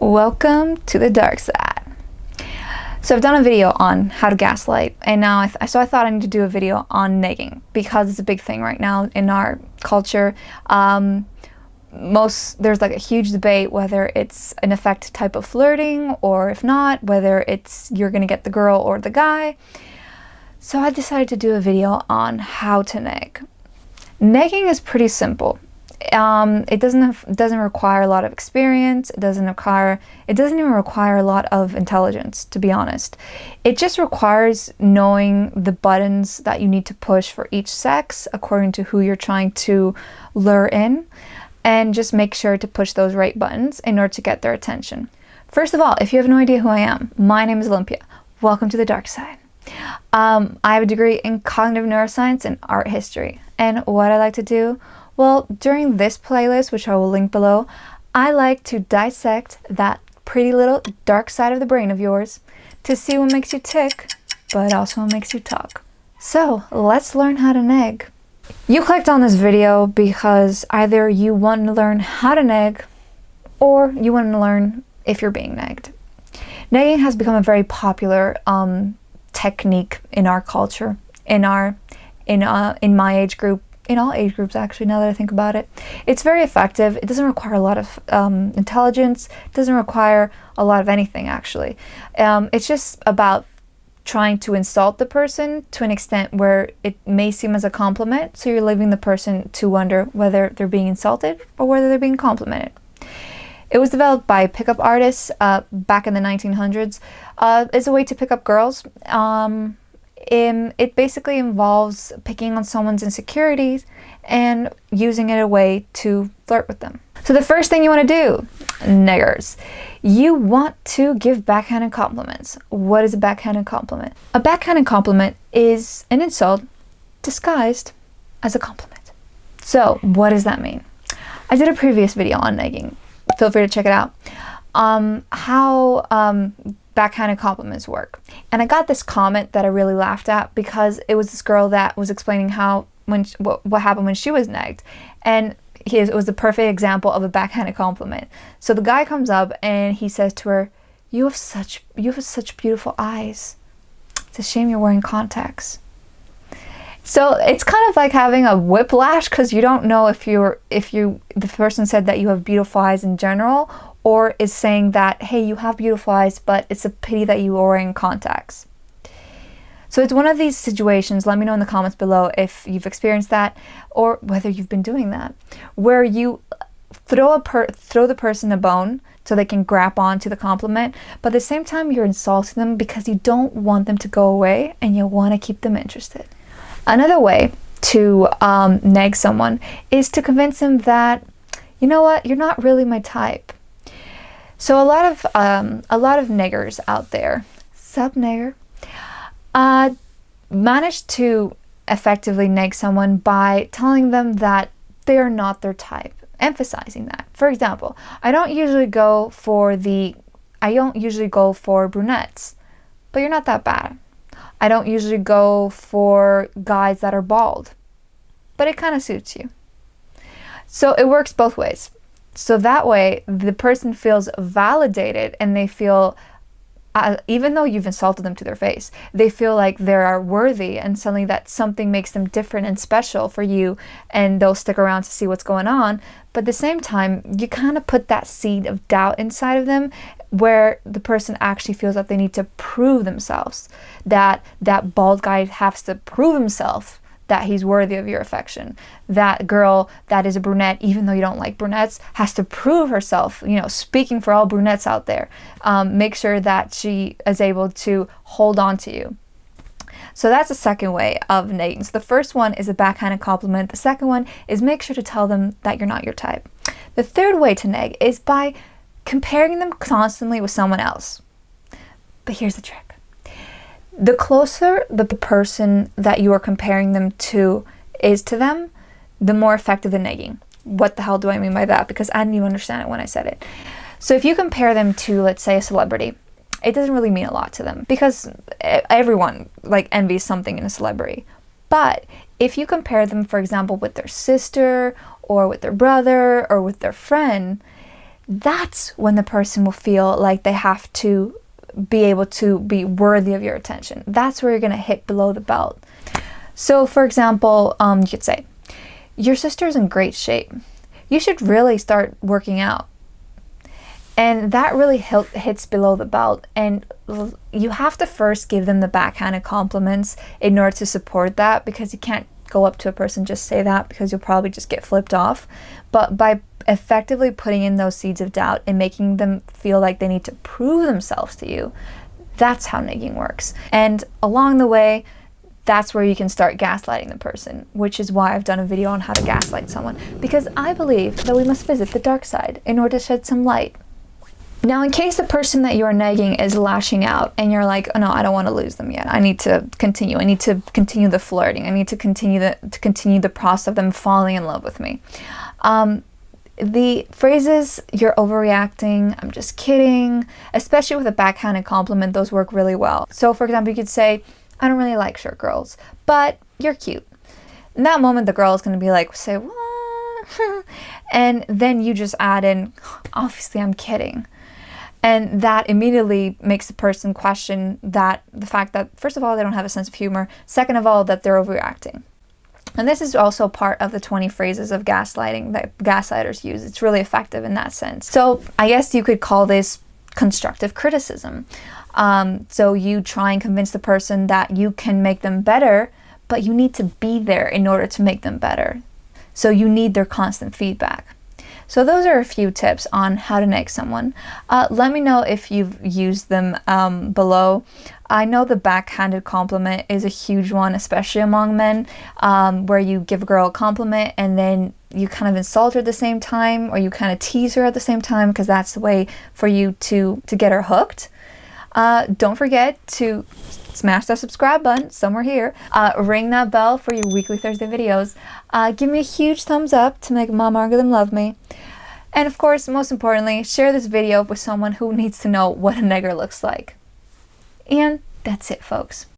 Welcome to the dark side. So I've done a video on how to gaslight, and now I thought I need to do a video on negging because it's a big thing right now in our culture. There's like a huge debate whether it's an effective type of flirting, or if not, whether it's you're gonna get the girl or the guy. So I decided to do a video on how to neg. Negging is pretty simple. It doesn't require a lot of experience. It doesn't even require a lot of intelligence, to be honest. It just requires knowing the buttons that you need to push for each sex according to who you're trying to lure in, and just make sure to push those right buttons in order to get their attention. First of all, if you have no idea who I am, my name is Olympia. Welcome to the dark side. I have a degree in cognitive neuroscience and art history, and what I like to do, well, during this playlist, which I will link below, I like to dissect that pretty little dark side of the brain of yours to see what makes you tick, but also what makes you talk. So let's learn how to neg. You clicked on this video because either you want to learn how to neg, or you want to learn if you're being negged. Negging has become a very popular technique in our culture, in my age group. In all age groups, actually, now that I think about it. It's very effective. It doesn't require a lot of intelligence. It doesn't require a lot of anything, actually. It's just about trying to insult the person to an extent where it may seem as a compliment, so you're leaving the person to wonder whether they're being insulted or whether they're being complimented. It was developed by pickup artists back in the 1900s. It's a way to pick up girls. It basically involves picking on someone's insecurities and using it a way to flirt with them. So the first thing you want to do, neggers, you want to give backhanded compliments. What is a backhanded compliment? A backhanded compliment is an insult disguised as a compliment. So what does that mean? I did a previous video on negging. Feel free to check it out. How backhanded compliments work. And I got this comment that I really laughed at because it was this girl that was explaining what happened when she was negged. And it was the perfect example of a backhanded compliment. So the guy comes up and he says to her, you have such beautiful eyes. It's a shame you're wearing contacts. So it's kind of like having a whiplash, because you don't know if the person said that you have beautiful eyes in general, or is saying that, hey, you have beautiful eyes, but it's a pity that you are wearing contacts. So it's one of these situations, let me know in the comments below if you've experienced that, or whether you've been doing that, where you throw the person a bone so they can grab on to the compliment, but at the same time you're insulting them because you don't want them to go away and you want to keep them interested. Another way to neg someone is to convince them that, you know what, you're not really my type. So a lot of neggers out there, sup negger, manage to effectively neg someone by telling them that they are not their type, emphasizing that. For example, I don't usually go for brunettes, but you're not that bad. I don't usually go for guys that are bald, but it kind of suits you. So it works both ways. So that way, the person feels validated, and they feel, even though you've insulted them to their face, they feel like they are worthy, and suddenly that something makes them different and special for you, and they'll stick around to see what's going on. But at the same time, you kind of put that seed of doubt inside of them, where the person actually feels that they need to prove themselves, that bald guy has to prove himself that he's worthy of your affection. That girl that is a brunette, even though you don't like brunettes, has to prove herself, speaking for all brunettes out there. Make sure that she is able to hold on to you. So that's the second way of negging. So the first one is a backhanded compliment. The second one is make sure to tell them that you're not your type. The third way to neg is by comparing them constantly with someone else. But here's the trick. The closer the person that you are comparing them to is to them, the more effective the negging. What the hell do I mean by that? Because I didn't even understand it when I said it. So if you compare them to, let's say, a celebrity, it doesn't really mean a lot to them because everyone envies something in a celebrity. But if you compare them, for example, with their sister or with their brother or with their friend, that's when the person will feel like they have to be able to be worthy of your attention. That's where you're going to hit below the belt. So for example, you could say, your sister's in great shape. You should really start working out. And that really hits below the belt. And you have to first give them the backhanded compliments in order to support that, because you can't go up to a person and just say that, because you'll probably just get flipped off. But by effectively putting in those seeds of doubt and making them feel like they need to prove themselves to you, that's how negging works. And along the way, that's where you can start gaslighting the person, which is why I've done a video on how to gaslight someone, because I believe that we must visit the dark side in order to shed some light. Now, in case the person that you're negging is lashing out and you're like, oh no, I don't want to lose them yet. I need to continue. I need to continue the flirting. I need to continue the process of them falling in love with me. The phrases, you're overreacting, I'm just kidding, especially with a backhanded compliment, those work really well. So for example, you could say, I don't really like short girls, but you're cute. In that moment, the girl is going to be like, say, what? And then you just add in, obviously I'm kidding. And that immediately makes the person question the fact that, first of all, they don't have a sense of humor. Second of all, that they're overreacting. And this is also part of the 20 phrases of gaslighting that gaslighters use. It's really effective in that sense. So I guess you could call this constructive criticism. So you try and convince the person that you can make them better, but you need to be there in order to make them better. So you need their constant feedback. So those are a few tips on how to neg someone. Let me know if you've used them below. I know the backhanded compliment is a huge one, especially among men, where you give a girl a compliment and then you kind of insult her at the same time, or you kind of tease her at the same time, because that's the way for you to get her hooked. Don't forget to smash that subscribe button somewhere here. Ring that bell for your weekly Thursday videos. Give me a huge thumbs up to make Mom algorithm love me. And of course, most importantly, share this video with someone who needs to know what a negger looks like. And that's it, folks.